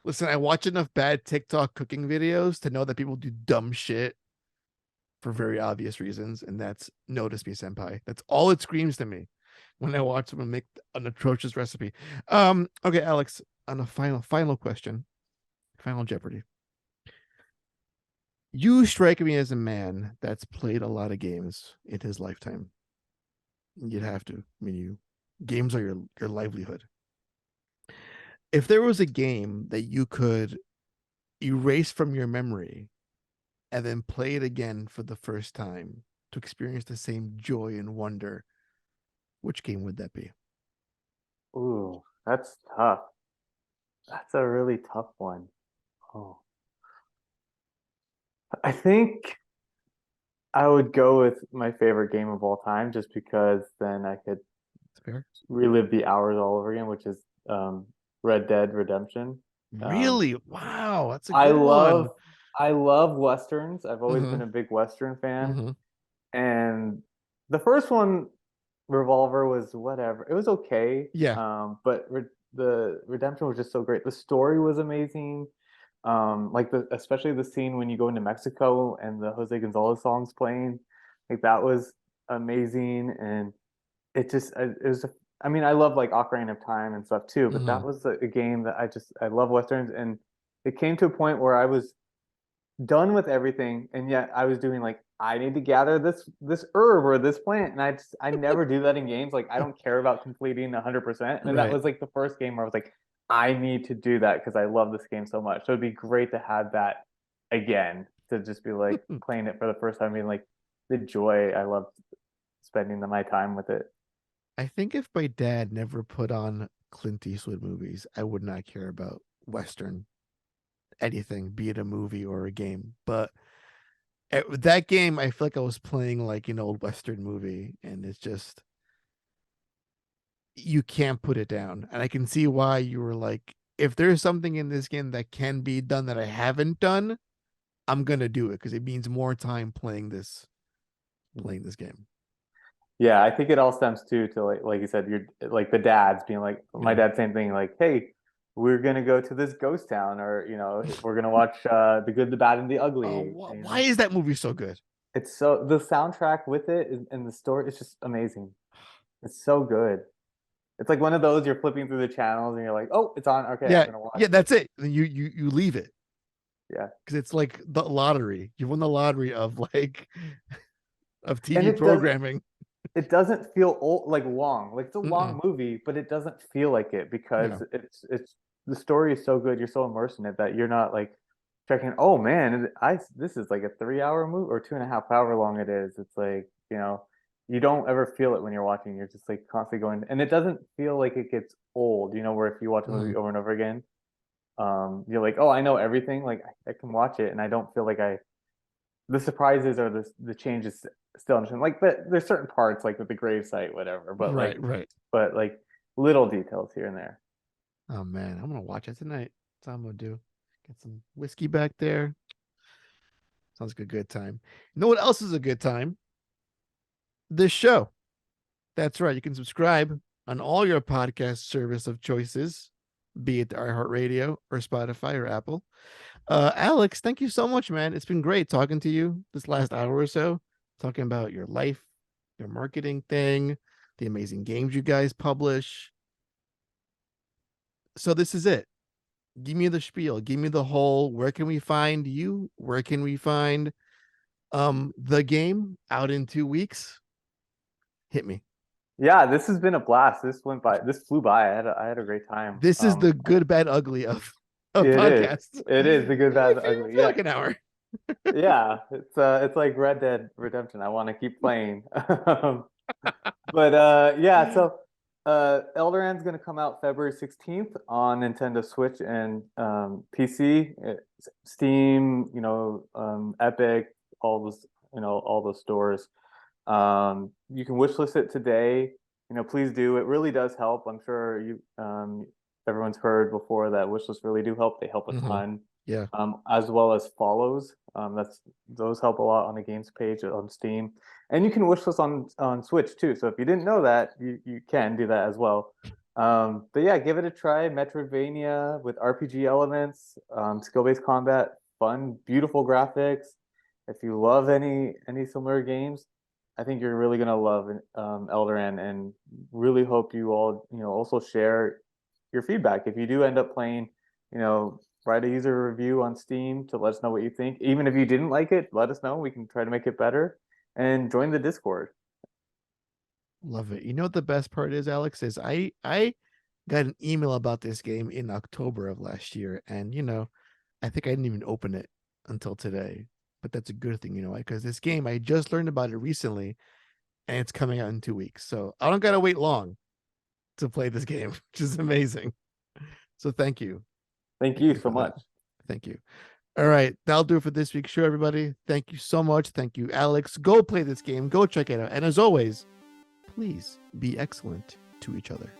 Listen, I watch enough bad TikTok cooking videos to know that people do dumb shit for very obvious reasons, and that's notice me, senpai. That's all it screams to me when I watch someone make an atrocious recipe. Okay, Alex, on a final question, final Jeopardy. You strike me as a man that's played a lot of games in his lifetime. You'd have to. I mean, games are your livelihood. If there was a game that you could erase from your memory and then play it again for the first time to experience the same joy and wonder, which game would that be? Ooh, that's tough. That's a really tough one. Oh, I think I would go with my favorite game of all time just because then I could It's fair. relive the hours all over again, which is um, Red Dead Redemption. Um, Really? Wow, that's a I good one. love I love westerns. I've always been Mm-hmm. a big western fan, Mm-hmm. and the first one, Revolver, was whatever. It was okay, Yeah. but the Redemption was just so great. The story was amazing. Like especially the scene when you go into Mexico and the Jose Gonzalez song's playing, like that was amazing. And it was I mean, I love like Ocarina of Time and stuff too, but Mm-hmm. that was a game that I love westerns, and it came to a point where I was done with everything, and yet I was doing like I need to gather this herb or this plant, and I never do that in games. Like I don't care about completing 100%, and that Right. was like the first game where I was like, I need to do that because I love this game so much. So it'd be great to have that again, to just be like playing it for the first time, being like the joy I love spending my time with it. I think if my dad never put on Clint Eastwood movies, I would not care about Western anything, be it a movie or a game. But that game, I feel like I was playing like an old Western movie, and it's just you can't put it down. And I can see why you were like, if there's something in this game that can be done that I haven't done, I'm gonna do it because it means more time playing this game. Yeah, I think it all stems too to like you said, you're like the dads being like my Yeah. dad, same thing, like, hey, we're gonna go to this ghost town, or we're gonna watch The Good, the Bad, and the Oh, Ugly. why is that movie so good? It's so the soundtrack with it and the story, it's just amazing. It's so good. It's like one of those you're flipping through the channels and you're like, oh, it's on. Okay, I'm Yeah, gonna watch yeah, it. that's it. You leave it Yeah. because it's like the lottery. You won the lottery of like of And TV programming. it doesn't feel old, like long. Like it's a Mm-mm. long movie, but it doesn't feel like it because No, it's the story is so good. You're so immersed in it that you're not like checking. Oh man, I this is like a 3 hour movie or 2.5, however long it is. It's like you don't ever feel it when you're watching. You're just like constantly going, and it doesn't feel like it gets old. Where if you watch a movie mm-hmm. over and over again, you're like, oh, I know everything. Like I can watch it, and I don't feel like I the surprises or the changes still interesting. Like there's certain parts like with the gravesite, whatever, Right, right. but like little details here and there. Oh man, I'm gonna watch it tonight. That's what I'm gonna do. Get some whiskey back there. Sounds like a good time. You know what else is a good time? This show. That's right. You can subscribe on all your podcast service of choices, be it iHeartRadio or Spotify or Apple. Alex, thank you so much, man. It's been great talking to you this last hour or so, talking about your life, your marketing thing, the amazing games you guys publish. So this is it. Give me the spiel. Give me the whole. Where can we find you? Where can we find the game out in 2 weeks? Hit me. Yeah, this has been a blast. This went by. This flew by. I had a great time. This is the good, bad, ugly of It is. podcasts. It is the good, bad, I the feel ugly. like Yeah, an hour. yeah. It's like Red Dead Redemption. I want to keep playing. But yeah, so Elderand's going to come out February 16th on Nintendo Switch and PC, Steam, Epic, all those, all those stores. You can wishlist it today. Please do. It really does help. I'm sure everyone's heard before that wishlists really do help. They help a Mm-hmm. ton, Yeah. as well as follows. Those help a lot on the games page on Steam, and you can wishlist on Switch too. So if you didn't know that, you can do that as well. But yeah, give it a try. Metroidvania with RPG elements, skill-based combat, fun, beautiful graphics. If you love any similar games, I think you're really gonna love Elderand, and really hope you all also share your feedback. If you do end up playing, write a user review on Steam to let us know what you think. Even if you didn't like it, let us know. We can try to make it better. And join the Discord. Love it. You know what the best part is, Alex, is I got an email about this game in October of last year, and I think I didn't even open it until today. But that's a good thing, because this game I just learned about it recently, and it's coming out in 2 weeks, so I don't gotta wait long. to play this game, which is amazing. So thank you. Thank you so much. Thank you. All right, that'll do it for this week's show, everybody. Thank you so much. Thank you, Alex. Go play this game. Go check it out. And as always, please be excellent to each other.